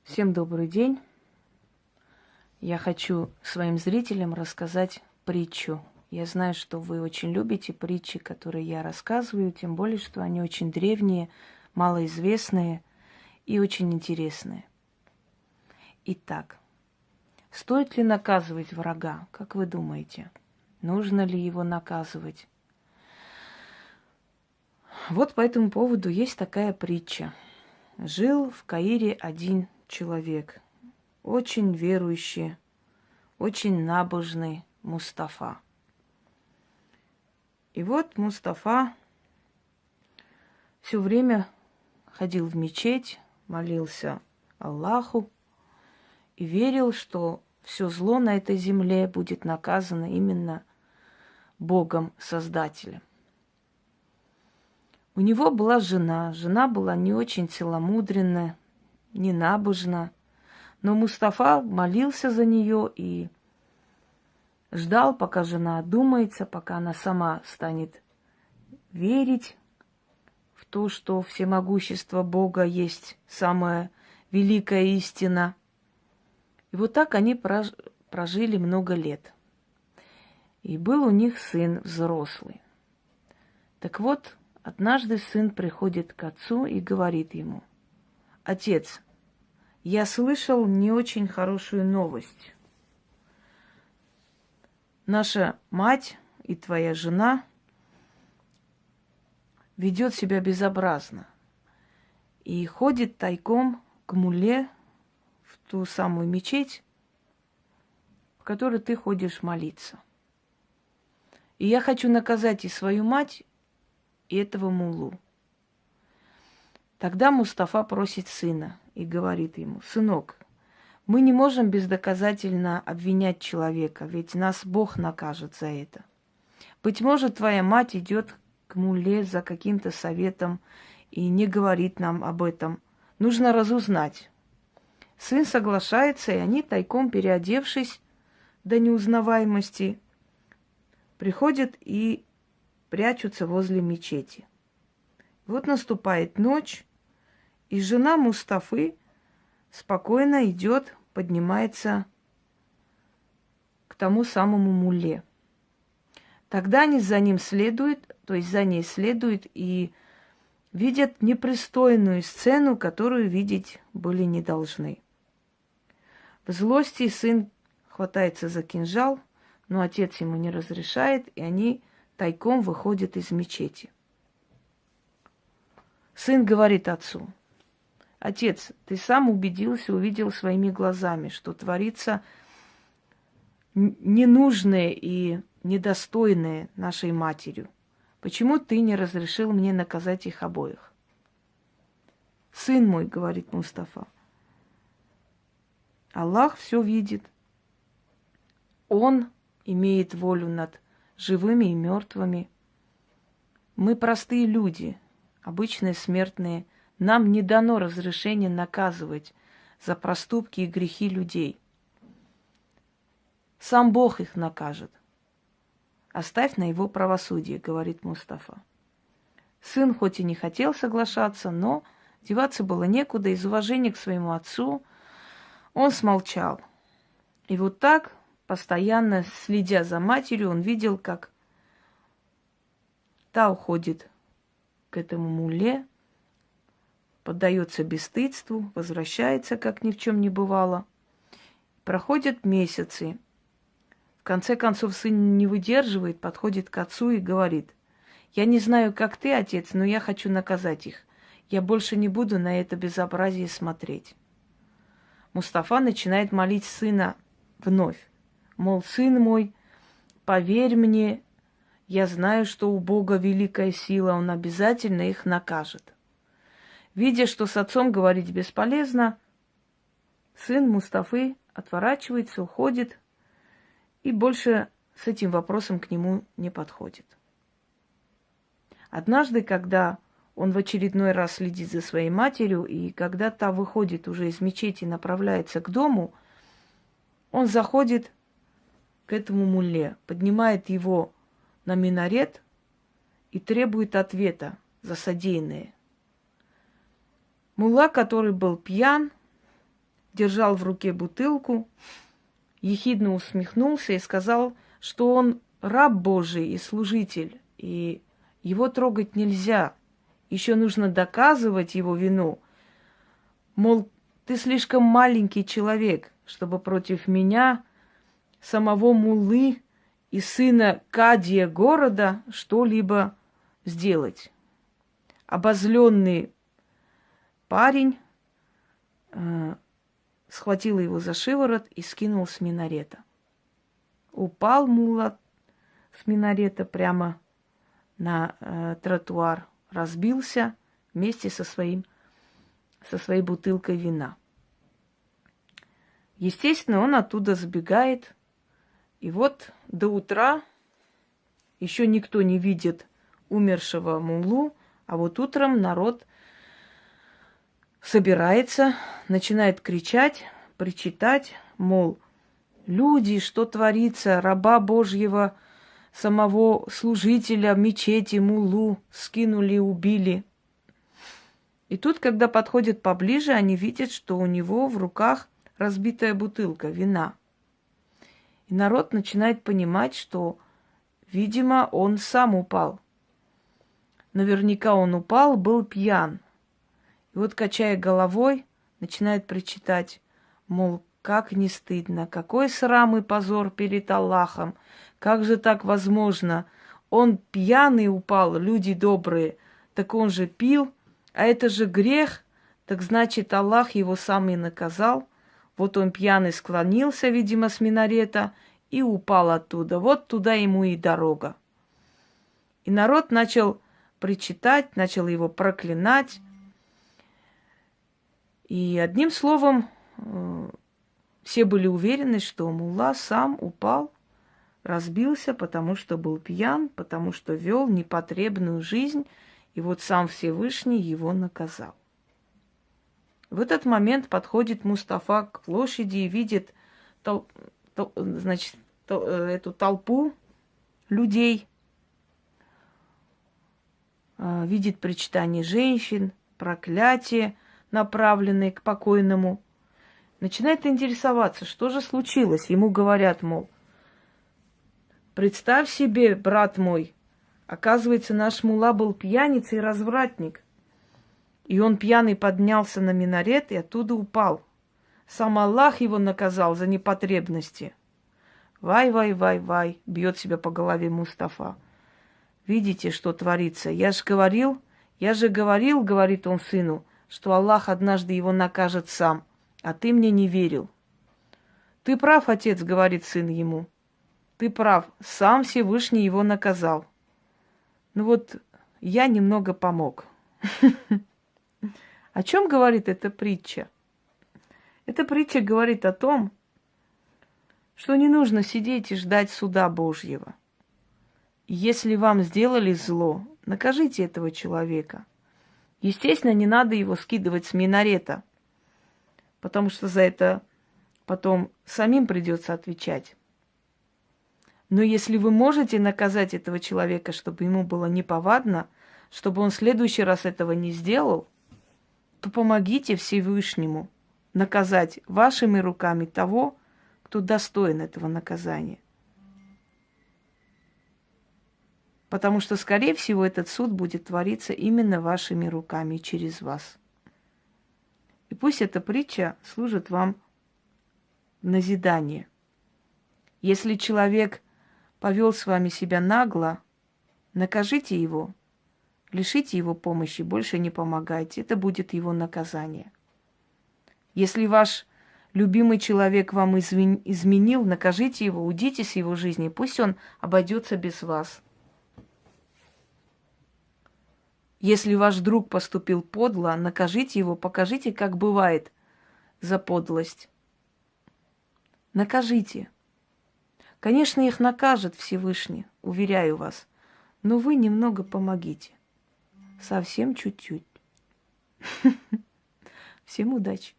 Всем добрый день. Я хочу своим зрителям рассказать притчу. Я знаю, что вы очень любите притчи, которые я рассказываю, тем более, что они очень древние, малоизвестные и очень интересные. Итак, стоит ли наказывать врага? Как вы думаете? Нужно ли его наказывать? Вот по этому поводу есть такая притча. Жил в Каире один человек, очень верующий, очень набожный Мустафа. И вот Мустафа все время ходил в мечеть, молился Аллаху и верил, что все зло на этой земле будет наказано именно Богом-Создателем. У него была жена. Жена была не очень целомудренная, не набожна. Но Мустафа молился за нее и ждал, пока жена одумается, пока она сама станет верить в то, что всемогущество Бога есть самая великая истина. И вот так они прожили много лет. И был у них сын взрослый. Так вот, однажды сын приходит к отцу и говорит ему: «Отец, я слышал не очень хорошую новость. Наша мать и твоя жена ведет себя безобразно и ходит тайком к мулле в ту самую мечеть, в которой ты ходишь молиться. И я хочу наказать и свою мать, и этого муллу». Тогда Мустафа просит сына и говорит ему: «Сынок, мы не можем бездоказательно обвинять человека, ведь нас Бог накажет за это. Быть может, твоя мать идет к мулле за каким-то советом и не говорит нам об этом. Нужно разузнать». Сын соглашается, и они, тайком переодевшись до неузнаваемости, приходят и прячутся возле мечети. Вот наступает ночь, и жена Мустафы спокойно идет, поднимается к тому самому мулле. Тогда они за ним следуют, то есть за ней следуют и видят непристойную сцену, которую видеть были не должны. В злости сын хватается за кинжал, но отец ему не разрешает, и они тайком выходят из мечети. Сын говорит отцу: «Отец, ты сам убедился, увидел своими глазами, что творится ненужное и недостойное нашей матерью. Почему ты не разрешил мне наказать их обоих?» «Сын мой, — говорит Мустафа, — Аллах все видит. Он имеет волю над живыми и мертвыми. Мы простые люди, обычные смертные. Нам не дано разрешение наказывать за проступки и грехи людей. Сам Бог их накажет. Оставь на его правосудие, — говорит Мустафа. Сын хоть и не хотел соглашаться, но деваться было некуда. Из уважения к своему отцу он смолчал. И вот так, постоянно следя за матерью, он видел, как та уходит к этому мулле, поддается бесстыдству, возвращается, как ни в чем не бывало. Проходят месяцы. В конце концов, сын не выдерживает, подходит к отцу и говорит: «Я не знаю, как ты, отец, но я хочу наказать их. Я больше не буду на это безобразие смотреть». Мустафа начинает молить сына вновь. Мол, сын мой, поверь мне, я знаю, что у Бога великая сила, он обязательно их накажет. Видя, что с отцом говорить бесполезно, сын Мустафы отворачивается, уходит и больше с этим вопросом к нему не подходит. Однажды, когда он в очередной раз следит за своей матерью, и когда та выходит уже из мечети и направляется к дому, он заходит к этому мулле, поднимает его на минарет и требует ответа за содеянное. Мулла, который был пьян, держал в руке бутылку, ехидно усмехнулся и сказал, что он раб Божий и служитель, и его трогать нельзя. Еще нужно доказывать его вину. Мол, ты слишком маленький человек, чтобы против меня, самого муллы и сына кадия города, что-либо сделать. Обозленный парень схватил его за шиворот и скинул с минарета. Упал мулла с минарета прямо на тротуар, разбился вместе со своей бутылкой вина. Естественно, он оттуда сбегает. И вот до утра еще никто не видит умершего муллу, а вот утром народ собирается, начинает кричать, причитать, мол, люди, что творится, раба Божьего, самого служителя мечети, муллу, скинули, убили. И тут, когда подходят поближе, они видят, что у него в руках разбитая бутылка вина. И народ начинает понимать, что, видимо, он сам упал. Наверняка он упал, был пьян. И вот, качая головой, начинает причитать, мол, как не стыдно, какой срам и позор перед Аллахом, как же так возможно? Он пьяный упал, люди добрые, так он же пил, а это же грех, так значит, Аллах его сам и наказал. Вот он пьяный склонился, видимо, с минарета и упал оттуда. Вот туда ему и дорога. И народ начал причитать, начал его проклинать. И одним словом, все были уверены, что мулла сам упал, разбился, потому что был пьян, потому что вел непотребную жизнь, и вот сам Всевышний его наказал. В этот момент подходит Мустафа к площади и видит эту толпу людей, видит причитание женщин, проклятие, направленные к покойному. Начинает интересоваться, что же случилось. Ему говорят, мол, представь себе, брат мой, оказывается, наш мулла был пьяницей и развратник. И он пьяный поднялся на минарет и оттуда упал. Сам Аллах его наказал за непотребности. Вай, бьет себя по голове Мустафа. Видите, что творится? Я же говорил, говорит он сыну, что Аллах однажды его накажет сам, а ты мне не верил. Ты прав, отец, говорит сын ему. Ты прав, сам Всевышний его наказал. Ну вот, я немного помог. О чем говорит эта притча? Эта притча говорит о том, что не нужно сидеть и ждать суда Божьего. Если вам сделали зло, накажите этого человека. Естественно, не надо его скидывать с минарета, потому что за это потом самим придется отвечать. Но если вы можете наказать этого человека, чтобы ему было неповадно, чтобы он в следующий раз этого не сделал, то помогите Всевышнему наказать вашими руками того, кто достоин этого наказания. Потому что, скорее всего, этот суд будет твориться именно вашими руками через вас. И пусть эта притча служит вам в назидание. Если человек повел с вами себя нагло, накажите его, лишите его помощи, больше не помогайте. Это будет его наказание. Если ваш любимый человек вам изменил, накажите его, уйдите с его жизни, пусть он обойдется без вас. Если ваш друг поступил подло, накажите его, покажите, как бывает за подлость. Накажите. Конечно, их накажет Всевышний, уверяю вас, но вы немного помогите. Совсем чуть-чуть. Всем удачи.